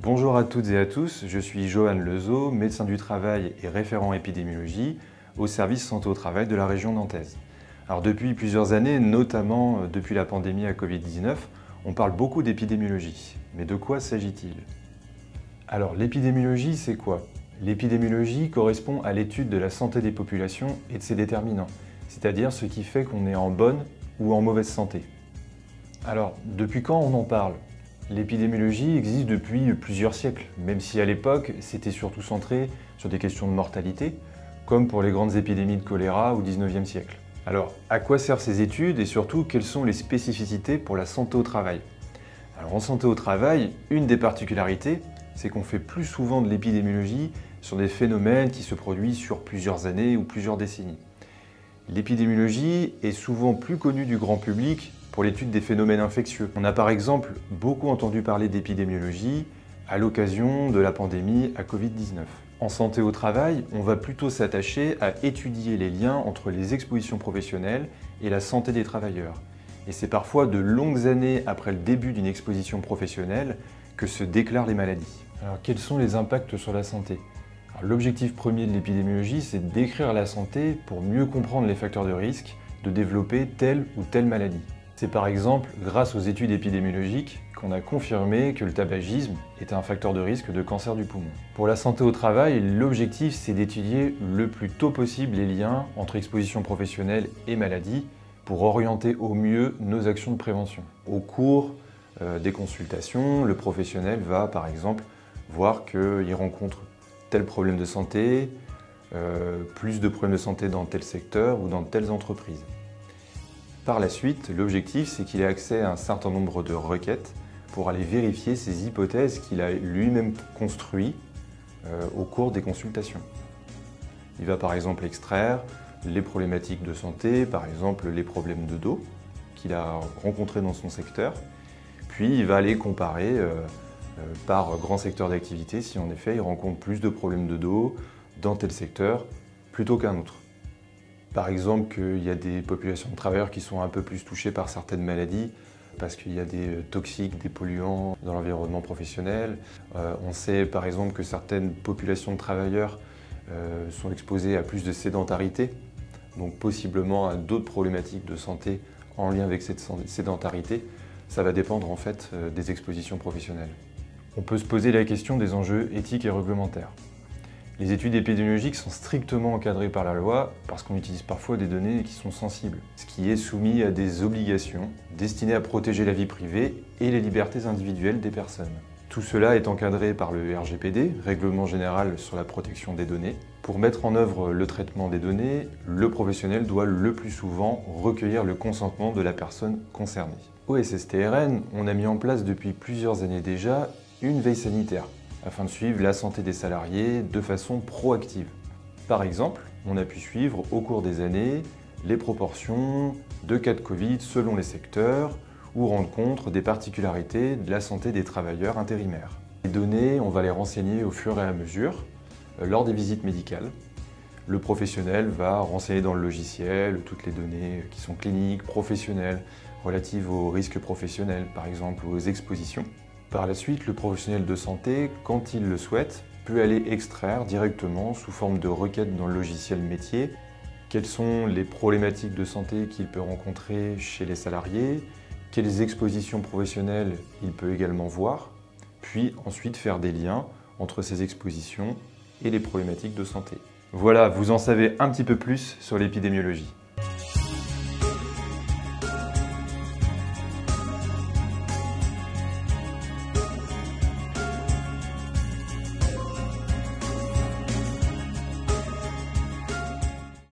Bonjour à toutes et à tous, je suis Johan Lezo, médecin du travail et référent épidémiologie au service santé au travail de la région nantaise. Alors depuis plusieurs années, notamment depuis la pandémie à Covid-19, on parle beaucoup d'épidémiologie. Mais de quoi s'agit-il? Alors l'épidémiologie, c'est quoi? L'épidémiologie correspond à l'étude de la santé des populations et de ses déterminants, c'est-à-dire ce qui fait qu'on est en bonne ou en mauvaise santé. Alors, depuis quand on en parle? L'épidémiologie existe depuis plusieurs siècles, même si à l'époque, c'était surtout centré sur des questions de mortalité, comme pour les grandes épidémies de choléra au XIXe siècle. Alors, à quoi servent ces études et surtout, quelles sont les spécificités pour la santé au travail? Alors, en santé au travail, une des particularités, c'est qu'on fait plus souvent de l'épidémiologie sur des phénomènes qui se produisent sur plusieurs années ou plusieurs décennies. L'épidémiologie est souvent plus connue du grand public pour l'étude des phénomènes infectieux. On a par exemple beaucoup entendu parler d'épidémiologie à l'occasion de la pandémie à Covid-19. En santé au travail, on va plutôt s'attacher à étudier les liens entre les expositions professionnelles et la santé des travailleurs. Et c'est parfois de longues années après le début d'une exposition professionnelle que se déclarent les maladies. Alors quels sont les impacts sur la santé? L'objectif premier de l'épidémiologie, c'est de décrire la santé pour mieux comprendre les facteurs de risque de développer telle ou telle maladie. C'est par exemple grâce aux études épidémiologiques qu'on a confirmé que le tabagisme était un facteur de risque de cancer du poumon. Pour la santé au travail, l'objectif c'est d'étudier le plus tôt possible les liens entre exposition professionnelle et maladie pour orienter au mieux nos actions de prévention. Au cours des consultations, le professionnel va par exemple voir qu'il rencontre tel problème de santé, plus de problèmes de santé dans tel secteur ou dans telles entreprises. Par la suite, l'objectif, c'est qu'il ait accès à un certain nombre de requêtes pour aller vérifier ces hypothèses qu'il a lui-même construites au cours des consultations. Il va par exemple extraire les problématiques de santé, par exemple les problèmes de dos qu'il a rencontrés dans son secteur, puis il va aller comparer par grand secteur d'activité si en effet il rencontre plus de problèmes de dos dans tel secteur plutôt qu'un autre. Par exemple qu'il y a des populations de travailleurs qui sont un peu plus touchées par certaines maladies parce qu'il y a des toxiques, des polluants dans l'environnement professionnel. On sait par exemple que certaines populations de travailleurs sont exposées à plus de sédentarité, donc possiblement à d'autres problématiques de santé en lien avec cette sédentarité. Ça va dépendre en fait des expositions professionnelles. On peut se poser la question des enjeux éthiques et réglementaires. Les études épidémiologiques sont strictement encadrées par la loi parce qu'on utilise parfois des données qui sont sensibles, ce qui est soumis à des obligations destinées à protéger la vie privée et les libertés individuelles des personnes. Tout cela est encadré par le RGPD, Règlement général sur la protection des données. Pour mettre en œuvre le traitement des données, le professionnel doit le plus souvent recueillir le consentement de la personne concernée. Au SSTRN, on a mis en place depuis plusieurs années déjà une veille sanitaire afin de suivre la santé des salariés de façon proactive. Par exemple, on a pu suivre au cours des années les proportions de cas de Covid selon les secteurs ou rendre compte des particularités de la santé des travailleurs intérimaires. Les données, on va les renseigner au fur et à mesure lors des visites médicales. Le professionnel va renseigner dans le logiciel toutes les données qui sont cliniques, professionnelles, relatives aux risques professionnels, par exemple aux expositions. Par la suite, le professionnel de santé, quand il le souhaite, peut aller extraire directement sous forme de requête dans le logiciel métier quelles sont les problématiques de santé qu'il peut rencontrer chez les salariés, quelles expositions professionnelles il peut également voir, puis ensuite faire des liens entre ces expositions et les problématiques de santé. Voilà, vous en savez un petit peu plus sur l'épidémiologie.